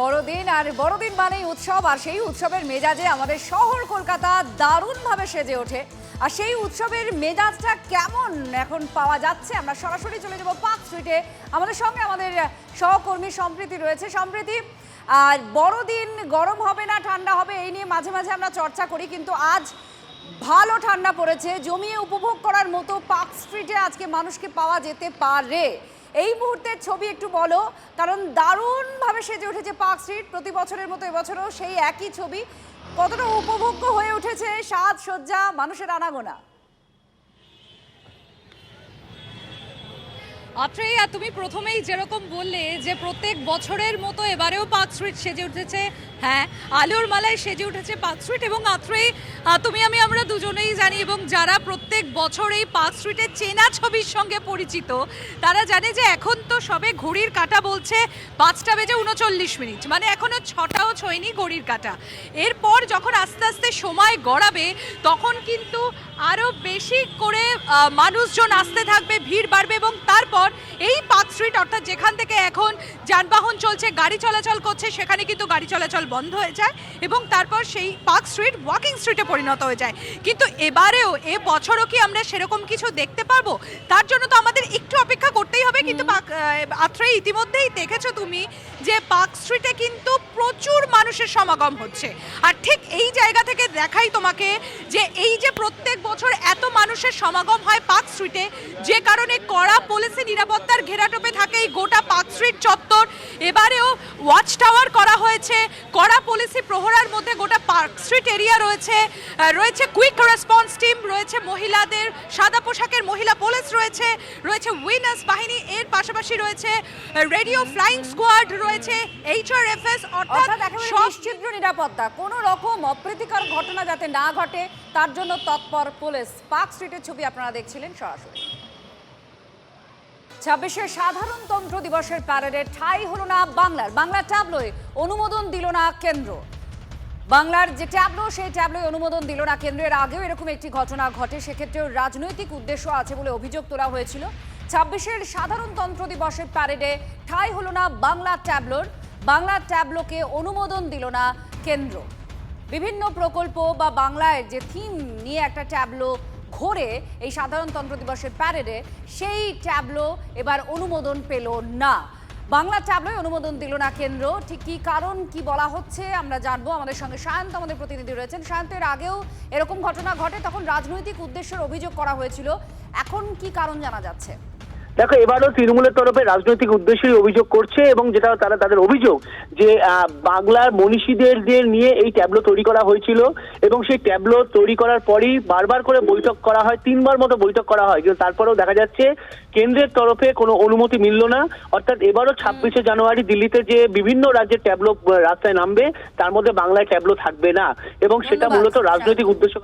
বড়দিন আর বড়দিন মানেই উৎসব, আর সেই উৎসবের মেজাজে আমাদের শহর কলকাতা দারুণভাবে সেজে ওঠে। আর সেই উৎসবের মেজাজটা কেমন এখন পাওয়া যাচ্ছে, আমরা সরাসরি চলে যাব পার্ক স্ট্রিটে। আমাদের সঙ্গে আমাদের সহকর্মী সম্প্রীতি রয়েছে। সম্প্রীতি, আর বড়দিন গরম হবে না ঠান্ডা হবে এই নিয়ে মাঝে মাঝে আমরা চর্চা করি, কিন্তু আজ ভালো ঠান্ডা পড়েছে, জমিয়ে উপভোগ করার মতো পার্ক স্ট্রিটে আজকে মানুষকে পাওয়া যেতে পারে। এই মুহূর্তের ছবি একটু বলো, কারণ দারুণভাবে সেজে উঠেছে পার্ক স্ট্রিট। প্রতি বছরের মতো এবছরও সেই একই ছবি। কতটা উপভোগ্য হয়ে উঠেছে সাজসজ্জা, মানুষের আনাগোনা? আত্রেয়া, তুমি প্রথমেই যেরকম বললে যে প্রত্যেক বছরের মতো এবারেও পার্ক স্ট্রিট সেজে উঠেছে। হ্যাঁ, আলোর মালায় সেজে উঠেছে পার্ক স্ট্রিট। এবং আত্রেই, তুমি আমরা দুজনেই জানি, এবং যারা প্রত্যেক বছর এই পার্ক স্ট্রিটের চেনা ছবির সঙ্গে পরিচিত তারা জানে যে এখন তো সবে ঘড়ির কাঁটা বলছে 5:39, মানে এখনো 6টাও ছোঁয়নি ঘড়ির কাঁটা। এরপর যখন আস্তে আস্তে সময় গড়াবে তখন কিন্তু আরও বেশি করে মানুষজন আসতে থাকবে, ভিড় বাড়বে, এবং তারপর এই পার্ক স্ট্রিট অর্থাৎ যেখান থেকে এখন যানবাহন চলছে, গাড়ি চলাচল করছে, সেখানে কিন্তু গাড়ি চলাচল বন্ধ হয়ে যায় এবং তারপর সেই পার্ক স্ট্রিট ওয়াকিং স্ট্রিটে পরিণত হয়ে যায়। কিন্তু এবারেও এ বছরও কি আমরা সেরকম কিছু দেখতে পারবো? তার জন্য তো আমাদের একটু অপেক্ষা করতেই হবে। কিন্তু আত্রেই, ইতিমধ্যেই দেখেছো তুমি যে পার্ক স্ট্রিটে কিন্তু প্রচুর মানুষের সমাগম হচ্ছে। আর ঠিক এই জায়গা থেকে দেখাই তোমাকে যে এই যে প্রত্যেক বছর এত মানুষের সমাগম হয় পার্ক স্ট্রিটে, যে কারণে কড়া পুলিশি নিরাপত্তার ঘেরাটোপে থাকে এই গোটা পার্ক স্ট্রিট চত্বর। এবারেও ওয়াচ টাওয়ার করা হয়েছে, কড়া পুলিশি প্রহরার মধ্যে গোটা পার্ক স্ট্রিট এরিয়া রয়েছে। রয়েছে কুইক রেসপন্স টিম, রয়েছে মহিলাদের সাদা পোশাকের মহিলা পুলিশ রয়েছে, রয়েছে উইনার্স বাহিনী, এর পাশাপাশি রয়েছে রেডিও ফ্লাইং স্কোয়াড, রয়েছে HRFS, অর্থাৎ নিশ্চিদ্র নিরাপত্তা, কোনো রকম অপ্রীতিকর ঘটনা যাতে না ঘটে তার জন্য তৎপর পুলিশ। পার্ক স্ট্রিটের ছবি আপনারা দেখছিলেন সরাসরি। 26শে সাধারণতন্ত্র দিবসের প্যারেডে ঠাঁই হলো না বাংলা ট্যাবলোয় অনুমোদন দিল না কেন্দ্র। বাংলার যে ট্যাবলো, সেই ট্যাবলোয় অনুমোদন দিল না কেন্দ্র। এর আগেও এরকম একটি ঘটনা ঘটে, সেক্ষেত্রেও রাজনৈতিক উদ্দেশ্য আছে বলে অভিযোগ তোলা হয়েছিল। 26শে সাধারণতন্ত্র দিবসের প্যারেডে ঠাঁই হলো না বাংলা ট্যাবলোকে অনুমোদন দিল না কেন্দ্র। বিভিন্ন প্রকল্প বা বাংলায় যে থিম নিয়ে একটা ট্যাবলো ঘোরে এই সাধারণতন্ত্র দিবসের প্যারেডে, সেই ট্যাবলো এবার অনুমোদন পেল না। বাংলা ট্যাবলোয় অনুমোদন দিল না কেন্দ্র। ঠিক কি কারণ, কি বলা হচ্ছে আমরা জানবো। আমাদের সঙ্গে সায়ন্ত, আমাদের প্রতিনিধি রয়েছেন। সায়ন্ত, এর আগেও এরকম ঘটনা ঘটে, তখন রাজনৈতিক উদ্দেশ্যের অভিযোগ করা হয়েছিল, এখন কি কারণ জানা যাচ্ছে? দেখো, এবারও তৃণমূলের তরফে রাজনৈতিক উদ্দেশ্যেই অভিযোগ করছে, এবং যেটা তাদের অভিযোগ যে বাংলার মনীষীদের নিয়ে এই ট্যাবলো তৈরি করা হয়েছিল, এবং সেই ট্যাবলো তৈরি করার পরই বারবার করে বৈঠক করা হয়, 3বার মতো বৈঠক করা হয়, কিন্তু তারপরেও দেখা যাচ্ছে কেন্দ্রের তরফে কোনো অনুমতি মিলল না। অর্থাৎ এবারও 26শে জানুয়ারি দিল্লিতে যে বিভিন্ন রাজ্যের ট্যাবলো রাস্তায় নামবে, তার মধ্যে বাংলায় ট্যাবলো থাকবে না, এবং সেটা মূলত রাজনৈতিক উদ্দেশ্য।